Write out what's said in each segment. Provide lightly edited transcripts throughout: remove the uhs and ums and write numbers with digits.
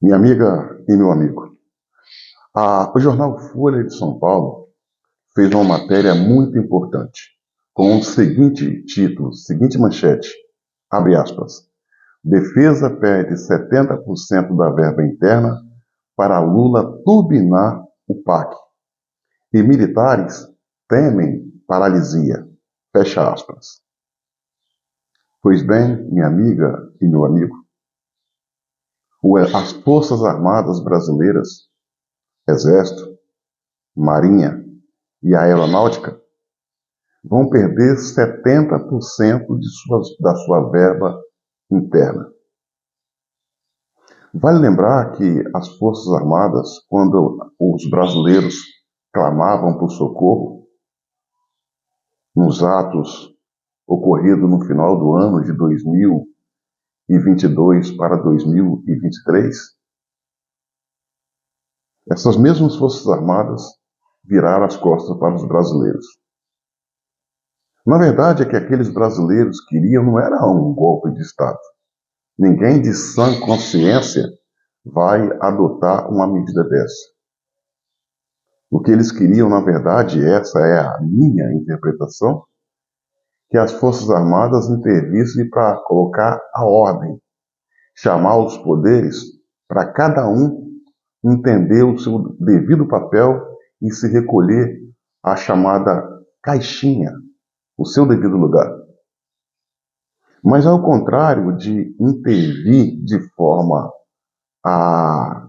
Minha amiga e meu amigo, o jornal Folha de São Paulo fez uma matéria muito importante, com o seguinte título, seguinte manchete, abre aspas, Defesa pede 70% da verba interna para Lula turbinar o PAC e militares temem paralisia, fecha aspas. Pois bem, minha amiga e meu amigo, as Forças Armadas Brasileiras, Exército, Marinha e Aeronáutica vão perder 70% da sua verba interna. Vale lembrar que as Forças Armadas, quando os brasileiros clamavam por socorro, nos atos ocorridos no final do ano de 2022 para 2023, essas mesmas Forças Armadas viraram as costas para os brasileiros. Na verdade, é que aqueles brasileiros queriam não era um golpe de Estado. Ninguém de sã consciência vai adotar uma medida dessa. O que eles queriam, na verdade, essa é a minha interpretação, que as Forças Armadas intervissem para colocar a ordem, chamar os poderes para cada um entender o seu devido papel e se recolher à chamada caixinha, o seu devido lugar. Mas ao contrário de intervir de forma a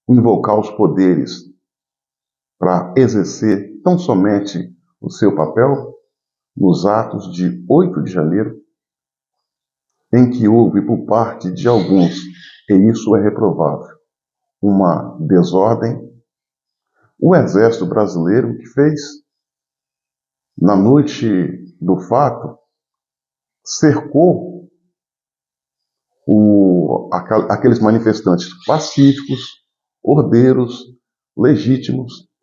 invocar os poderes para exercer tão somente o seu papel, nos atos de 8 de janeiro, em que houve por parte de alguns, e isso é reprovável, uma desordem, o Exército Brasileiro o que fez, na noite do fato, cercou aqueles manifestantes pacíficos, ordeiros, legítimos,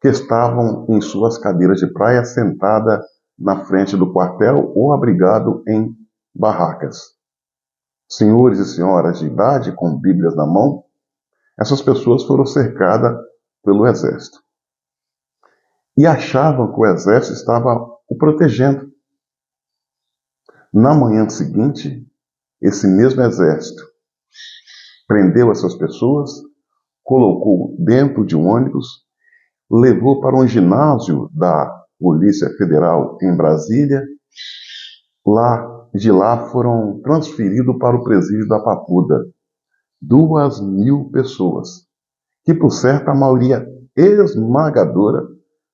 que estavam em suas cadeiras de praia sentada na frente do quartel ou abrigado em barracas. Senhores e senhoras de idade, com bíblias na mão, essas pessoas foram cercadas pelo exército. E achavam que o exército estava o protegendo. Na manhã seguinte, esse mesmo exército prendeu essas pessoas, colocou dentro de um ônibus, levou para um ginásio da Polícia Federal em Brasília. De lá foram transferidos para o presídio da Papuda 2.000 pessoas, que por certo a maioria esmagadora,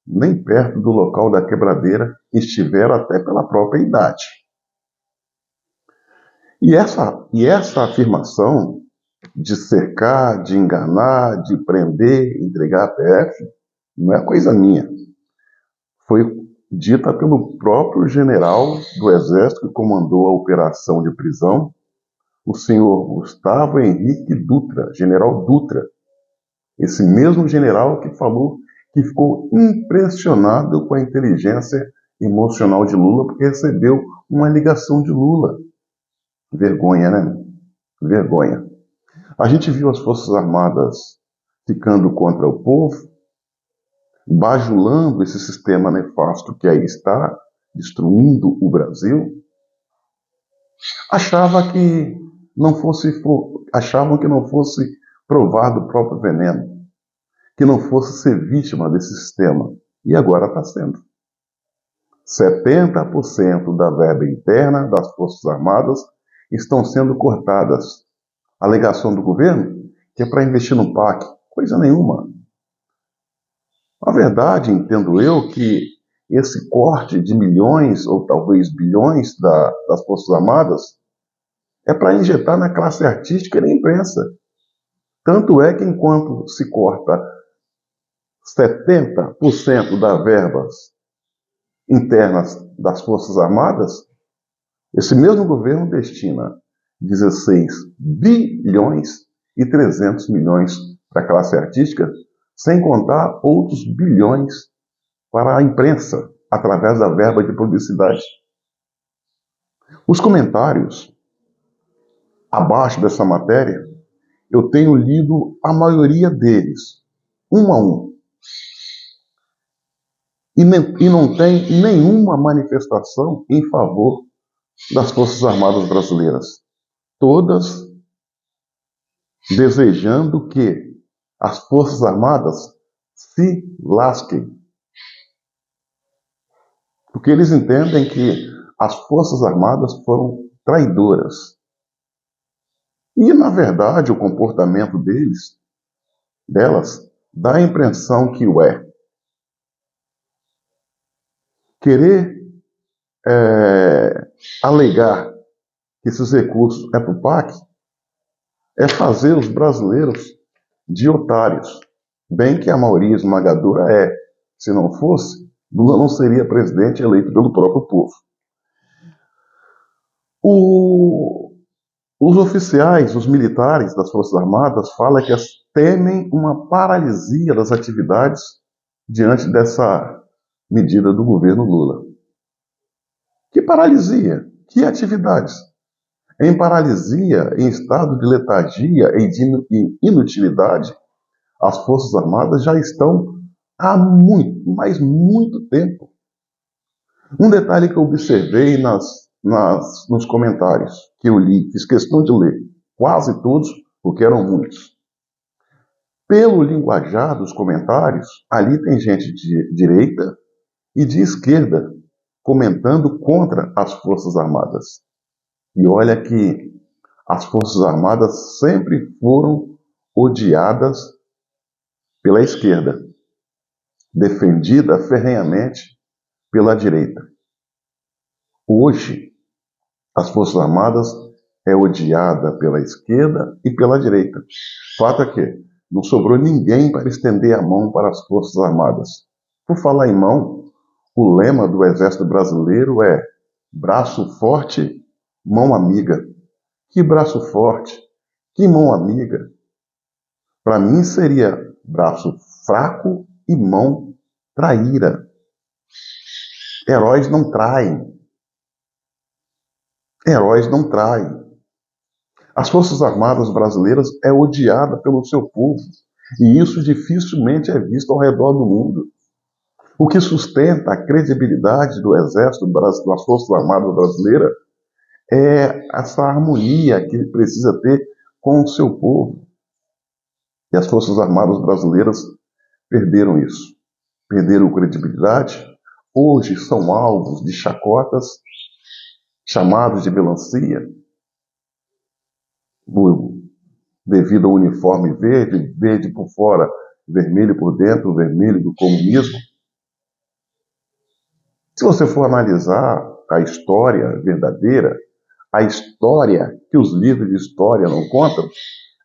nem perto do local da quebradeira, estiveram até pela própria idade. E essa afirmação de cercar, de enganar, de prender, entregar a PF, não é coisa minha. Foi dita pelo próprio general do Exército que comandou a operação de prisão, o senhor Gustavo Henrique Dutra, general Dutra. Esse mesmo general que falou que ficou impressionado com a inteligência emocional de Lula porque recebeu uma ligação de Lula. Vergonha, né? Vergonha. A gente viu as Forças Armadas ficando contra o povo, bajulando esse sistema nefasto que aí está, destruindo o Brasil. Achavam que não fosse provado o próprio veneno, que não fosse ser vítima desse sistema. E agora está sendo. 70% da verba interna das Forças Armadas estão sendo cortadas. A alegação do governo que é para investir no PAC. Coisa nenhuma. A verdade, entendo eu, que esse corte de milhões ou talvez bilhões das Forças Armadas é para injetar na classe artística e na imprensa. Tanto é que enquanto se corta 70% das verbas internas das Forças Armadas, esse mesmo governo destina 16 bilhões e 300 milhões para a classe artística, sem contar outros bilhões para a imprensa, através da verba de publicidade. Os comentários abaixo dessa matéria, eu tenho lido a maioria deles, um a um, e não tem nenhuma manifestação em favor das Forças Armadas brasileiras. Todas desejando que as Forças Armadas se lasquem. Porque eles entendem que as Forças Armadas foram traidoras. E, na verdade, o comportamento delas, dá a impressão que o é. Querer alegar que esses recursos é para o PAC é fazer os brasileiros de otários. Bem que a maioria esmagadora é. Se não fosse, Lula não seria presidente eleito pelo próprio povo. Os oficiais, os militares das Forças Armadas falam que temem uma paralisia das atividades diante dessa medida do governo Lula. Que paralisia? Que atividades? Em paralisia, em estado de letargia e de inutilidade, as Forças Armadas já estão há muito, mas muito tempo. Um detalhe que eu observei nos comentários que eu li, fiz questão de ler, quase todos, porque eram muitos. Pelo linguajar dos comentários, ali tem gente de direita e de esquerda comentando contra as Forças Armadas. E olha que as Forças Armadas sempre foram odiadas pela esquerda, defendida ferrenhamente pela direita. Hoje, as Forças Armadas é odiada pela esquerda e pela direita. Fato é que não sobrou ninguém para estender a mão para as Forças Armadas. Por falar em mão, o lema do Exército Brasileiro é braço forte, mão amiga. Que braço forte, que mão amiga. Para mim seria braço fraco e mão traíra. Heróis não traem. Heróis não traem. As Forças Armadas brasileiras é odiada pelo seu povo, e isso dificilmente é visto ao redor do mundo. O que sustenta a credibilidade do Exército, das Forças Armadas brasileiras, é essa harmonia que ele precisa ter com o seu povo. E as Forças Armadas brasileiras perderam isso. Perderam credibilidade. Hoje são alvos de chacotas, chamados de melancia, devido ao uniforme verde, verde por fora, vermelho por dentro, vermelho do comunismo. Se você for analisar a história verdadeira, a história que os livros de história não contam,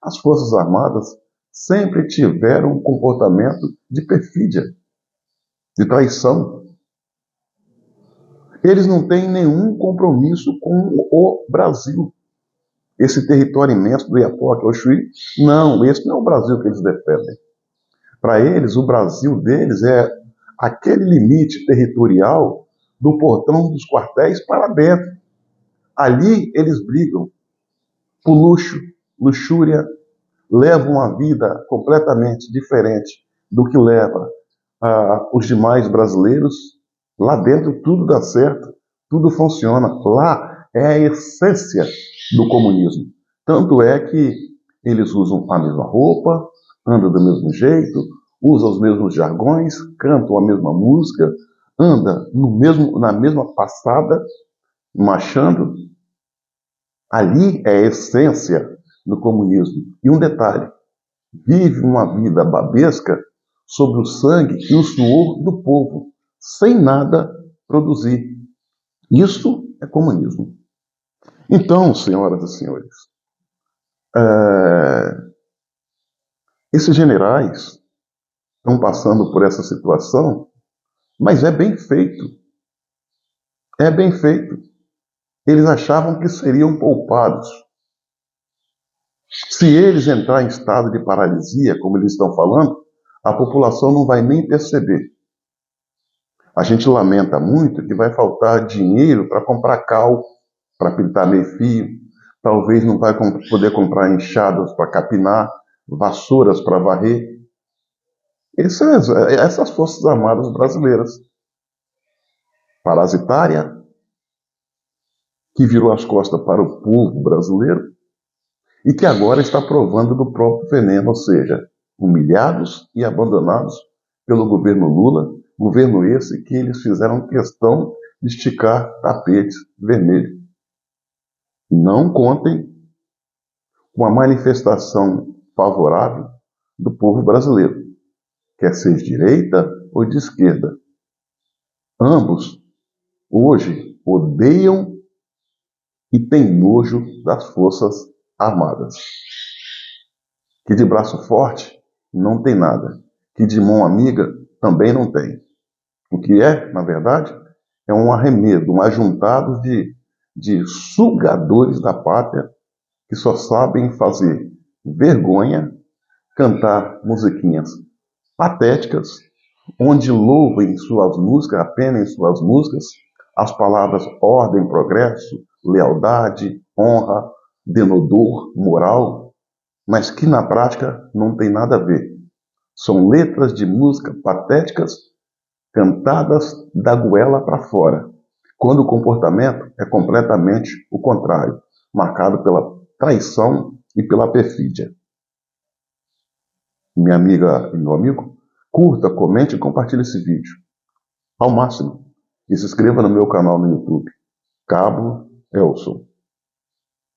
as Forças Armadas sempre tiveram um comportamento de perfídia, de traição. Eles não têm nenhum compromisso com o Brasil. Esse território imenso do Iapoque ao Chuí, não, esse não é o Brasil que eles defendem. Para eles, o Brasil deles é aquele limite territorial do portão dos quartéis para dentro. Ali eles brigam por luxo, luxúria, levam uma vida completamente diferente do que leva os demais brasileiros. Lá dentro tudo dá certo, tudo funciona. Lá é a essência do comunismo. Tanto é que eles usam a mesma roupa, andam do mesmo jeito, usam os mesmos jargões, cantam a mesma música, anda na mesma passada, marchando. Ali é a essência do comunismo. E um detalhe, vive uma vida babesca sobre o sangue e o suor do povo, sem nada produzir. Isso é comunismo. Então, senhoras e senhores, esses generais estão passando por essa situação, mas é bem feito. É bem feito. Eles achavam que seriam poupados. Se eles entrarem em estado de paralisia, como eles estão falando, a população não vai nem perceber. A gente lamenta muito que vai faltar dinheiro para comprar cal, para pintar meio fio, talvez não vai poder comprar enxadas para capinar, vassouras para varrer. Essas Forças Armadas brasileiras. Parasitária, que virou as costas para o povo brasileiro e que agora está provando do próprio veneno, ou seja, humilhados e abandonados pelo governo Lula, governo esse que eles fizeram questão de esticar tapete vermelho. Não contem com a manifestação favorável do povo brasileiro, quer ser de direita ou de esquerda. Ambos, hoje, odeiam e têm nojo das Forças Armadas. Que de braço forte não tem nada, que de mão amiga também não tem. O que é, na verdade, é um arremedo, um ajuntado de sugadores da pátria que só sabem fazer vergonha, cantar musiquinhas patéticas, onde louvem suas músicas, apenas em suas músicas, as palavras ordem, progresso, lealdade, honra, denodor, moral, mas que na prática não tem nada a ver. São letras de música patéticas cantadas da goela para fora, quando o comportamento é completamente o contrário, marcado pela traição e pela perfídia. Minha amiga e meu amigo, curta, comente e compartilhe esse vídeo ao máximo. E se inscreva no meu canal no YouTube, Cabo Elson.